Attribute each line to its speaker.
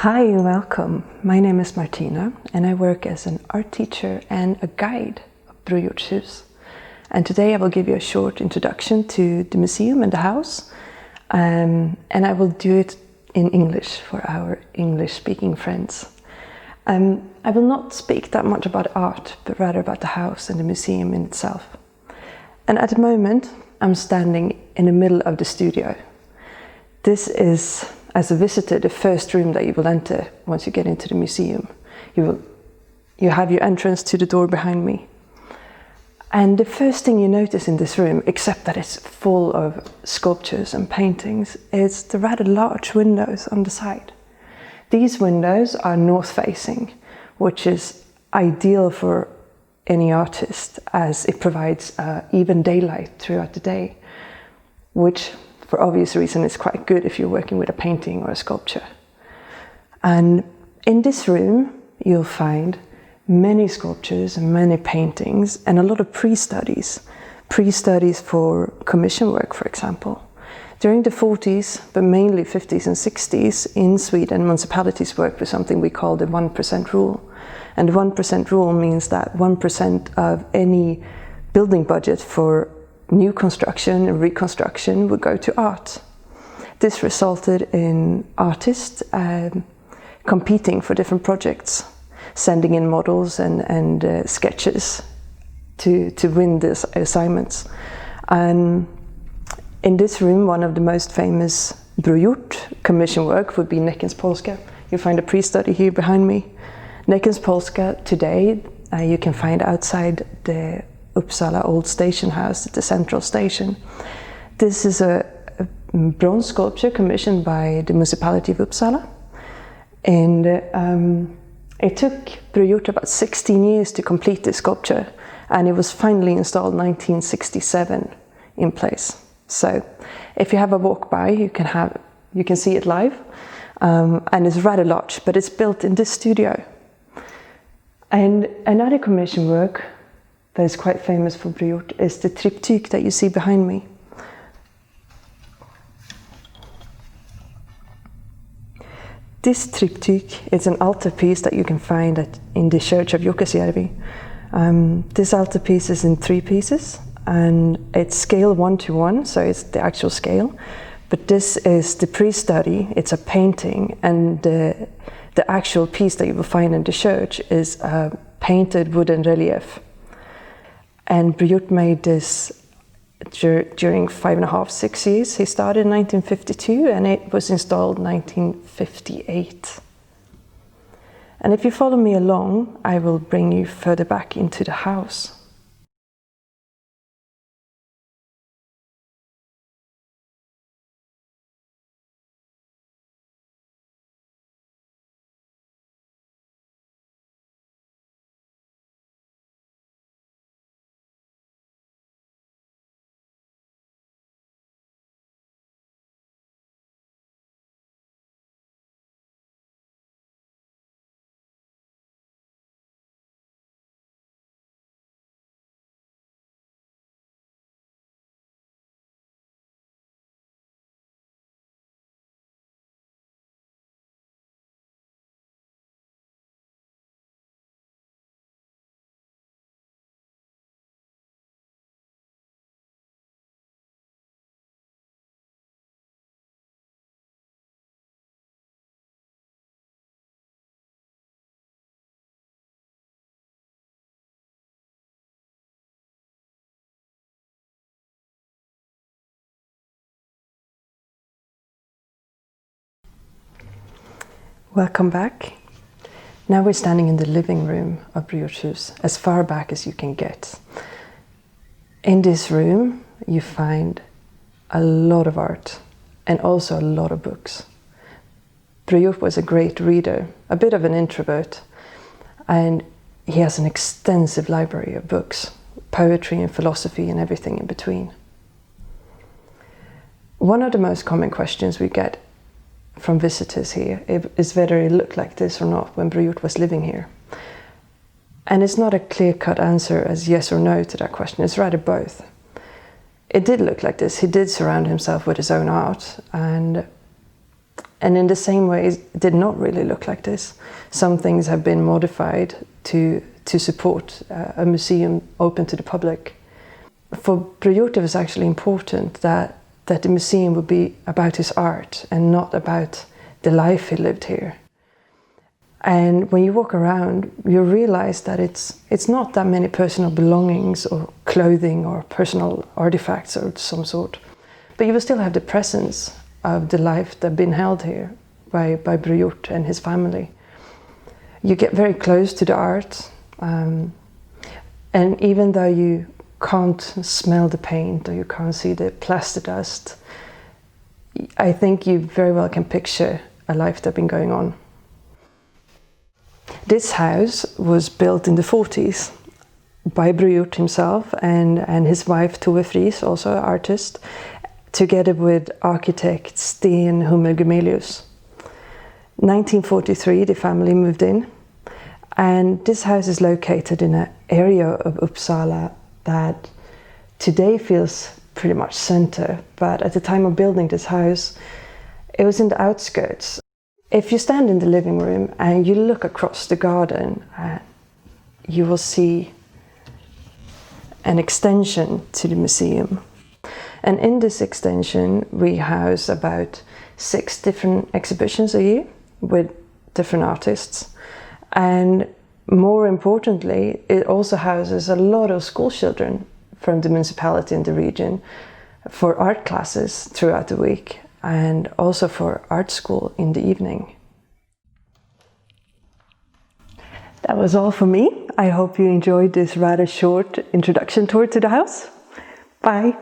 Speaker 1: Hi, welcome. My name is Martina and I work as an art teacher and a guide of Bror Hjorths Hus. And today I will give you a short introduction to the museum and the house, and I will do it in English for our English-speaking friends. I will not speak that much about art, but rather about the house and the museum in itself. And at the moment, I'm standing in the middle of the studio. This is, as a visitor, the first room that you will enter once you get into the museum. You have your entrance to the door behind me. And the first thing you notice in this room, except that it's full of sculptures and paintings, is the rather large windows on the side. These windows are north-facing, which is ideal for any artist as it provides even daylight throughout the day, which for obvious reason is quite good if you're working with a painting or a sculpture. And in this room you'll find many sculptures and many paintings and a lot of pre-studies for commission work, for example. During the 40s, but mainly 50s and 60s, in Sweden, municipalities worked with something we call the 1% rule. And the 1% rule means that 1% of any building budget for new construction and reconstruction would go to art. This resulted in artists competing for different projects, sending in models and sketches to win these assignments. And in this room, one of the most famous Bror Hjorth commission work would be Näckens Polska. You find a pre-study here behind me. Näckens Polska today you can find outside the Uppsala old station house at the central station. This is a bronze sculpture commissioned by the municipality of Uppsala. And it took Bror Hjorth about 16 years to complete this sculpture, and it was finally installed in 1967 in place. So if you have a walk by, you can see it live, and it's rather large, but it's built in this studio. And another commission work that is quite famous for Bror Hjorth is the triptych that you see behind me. This triptych is an altarpiece that you can find in the church of Jukkasjärvi. This altarpiece is in 3 pieces, and it's scale 1:1, so it's the actual scale. But this is the pre-study, it's a painting, and the actual piece that you will find in the church is a painted wooden relief. And Bror Hjorth made this during 5.5–6 years. He started in 1952 and it was installed in 1958. And if you follow me along, I will bring you further back into the house. Welcome back. Now we're standing in the living room of Bror Hjorths Hus, as far back as you can get. In this room you find a lot of art and also a lot of books. Bror Hjorth was a great reader, a bit of an introvert, and he has an extensive library of books, poetry and philosophy and everything in between. One of the most common questions we get from visitors here is whether it looked like this or not when Bror Hjorth was living here. And it's not a clear-cut answer as yes or no to that question, it's rather both. It did look like this. He did surround himself with his own art, and And in the same way, it did not really look like this. Some things have been modified to support a museum open to the public. For Bror Hjorth, it was actually important that the museum would be about his art and not about the life he lived here. And when you walk around, you realize that it's not that many personal belongings or clothing or personal artifacts of some sort. But you will still have the presence of the life that had been held here by Bror Hjorth and his family. You get very close to the art, and even though you can't smell the paint or you can't see the plaster dust, I think you very well can picture a life that's been going on. This house was built in the 40s by Bror Hjorth himself and his wife Tove Friis, also an artist, together with architect Sten Hummel-Gemelius. 1943, the family moved in, and this house is located in an area of Uppsala that today feels pretty much center, but at the time of building this house, it was in the outskirts. If you stand in the living room and you look across the garden, you will see an extension to the museum. And in this extension, we house about 6 different exhibitions a year with different artists. And more importantly, it also houses a lot of school children from the municipality and the region for art classes throughout the week, and also for art school in the evening. That was all for me. I hope you enjoyed this rather short introduction tour to the house. Bye.